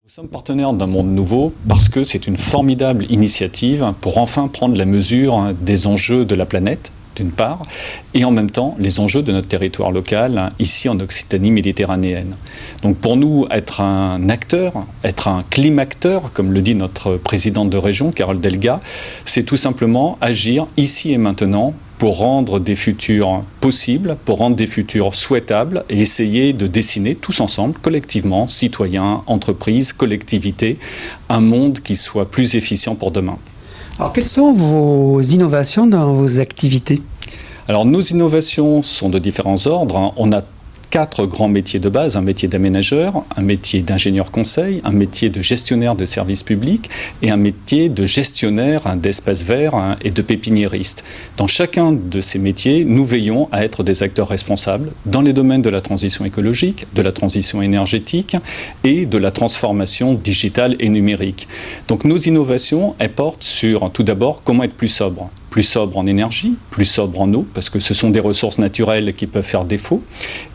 Nous sommes partenaires d'un monde nouveau parce que c'est une formidable initiative pour enfin prendre la mesure des enjeux de la planète, d'une part, et en même temps les enjeux de notre territoire local, ici en Occitanie méditerranéenne. Donc pour nous, être un acteur, être un climacteur, comme le dit notre présidente de région, Carole Delga, c'est tout simplement agir ici et maintenant pour rendre des futurs possibles, pour rendre des futurs souhaitables et essayer de dessiner tous ensemble, collectivement, citoyens, entreprises, collectivités, un monde qui soit plus efficient pour demain. Alors, quelles sont vos innovations dans vos activités ? Alors, nos innovations sont de différents ordres. On a 4 grands métiers de base, un métier d'aménageur, un métier d'ingénieur conseil, un métier de gestionnaire de services publics et un métier de gestionnaire d'espaces verts et de pépiniériste. Dans chacun de ces métiers, nous veillons à être des acteurs responsables dans les domaines de la transition écologique, de la transition énergétique et de la transformation digitale et numérique. Donc nos innovations, elles portent sur tout d'abord comment être plus sobre en énergie, plus sobre en eau, parce que ce sont des ressources naturelles qui peuvent faire défaut.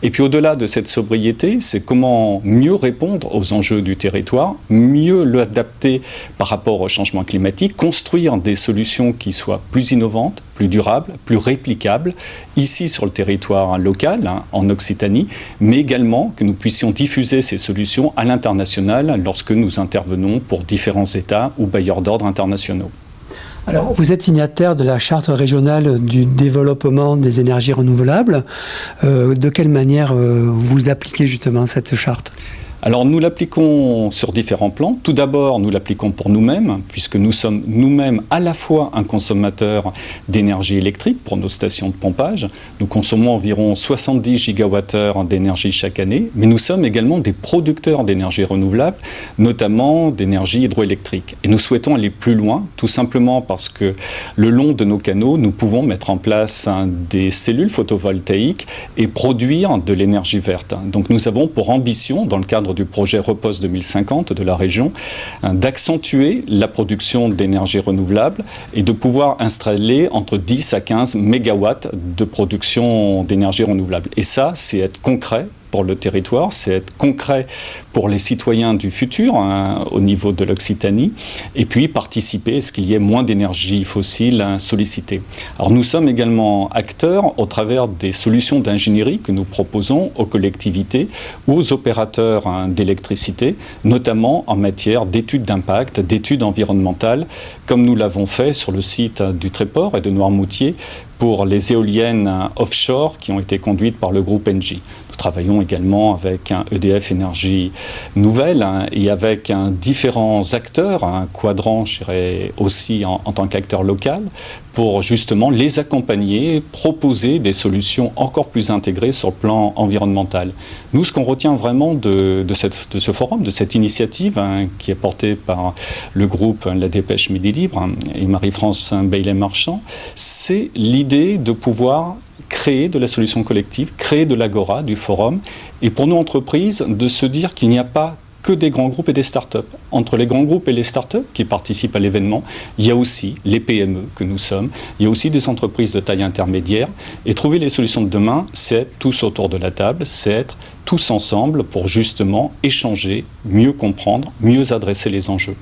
Et puis au-delà de cette sobriété, c'est comment mieux répondre aux enjeux du territoire, mieux l'adapter par rapport au changement climatique, construire des solutions qui soient plus innovantes, plus durables, plus réplicables, ici sur le territoire local, en Occitanie, mais également que nous puissions diffuser ces solutions à l'international lorsque nous intervenons pour différents États ou bailleurs d'ordre internationaux. Alors, vous êtes signataire de la charte régionale du développement des énergies renouvelables. De quelle manière vous appliquez justement cette charte ? Alors nous l'appliquons sur différents plans. Tout d'abord, nous l'appliquons pour nous-mêmes, puisque nous sommes nous-mêmes à la fois un consommateur d'énergie électrique pour nos stations de pompage. Nous consommons environ 70 gigawattheures d'énergie chaque année, mais nous sommes également des producteurs d'énergie renouvelable, notamment d'énergie hydroélectrique. Et nous souhaitons aller plus loin, tout simplement parce que le long de nos canaux, nous pouvons mettre en place des cellules photovoltaïques et produire de l'énergie verte. Donc nous avons pour ambition, dans le cadre du projet Repose 2050 de la région, d'accentuer la production d'énergie renouvelable et de pouvoir installer entre 10 à 15 mégawatts de production d'énergie renouvelable. Et ça, c'est être concret pour le territoire, c'est être concret pour les citoyens du futur au niveau de l'Occitanie, et puis participer à ce qu'il y ait moins d'énergie fossile sollicitée. Alors nous sommes également acteurs au travers des solutions d'ingénierie que nous proposons aux collectivités ou aux opérateurs d'électricité, notamment en matière d'études d'impact, d'études environnementales, comme nous l'avons fait sur le site du Tréport et de Noirmoutier pour les éoliennes offshore qui ont été conduites par le groupe Engie. Nous travaillons également avec EDF Énergie Nouvelle et avec différents acteurs, un quadrant, je dirais, aussi en tant qu'acteur local, pour justement les accompagner, proposer des solutions encore plus intégrées sur le plan environnemental. Nous, ce qu'on retient vraiment de ce forum, de cette initiative qui est portée par le groupe La Dépêche Midi Libre et Marie-France Bailey-Marchand, c'est l'idée de pouvoir créer de la solution collective, créer de l'agora, du forum, et pour nos entreprises, de se dire qu'il n'y a pas que des grands groupes et des start-up. Entre les grands groupes et les start-up qui participent à l'événement, il y a aussi les PME que nous sommes, il y a aussi des entreprises de taille intermédiaire, et trouver les solutions de demain, c'est être tous autour de la table, c'est être tous ensemble pour justement échanger, mieux comprendre, mieux adresser les enjeux.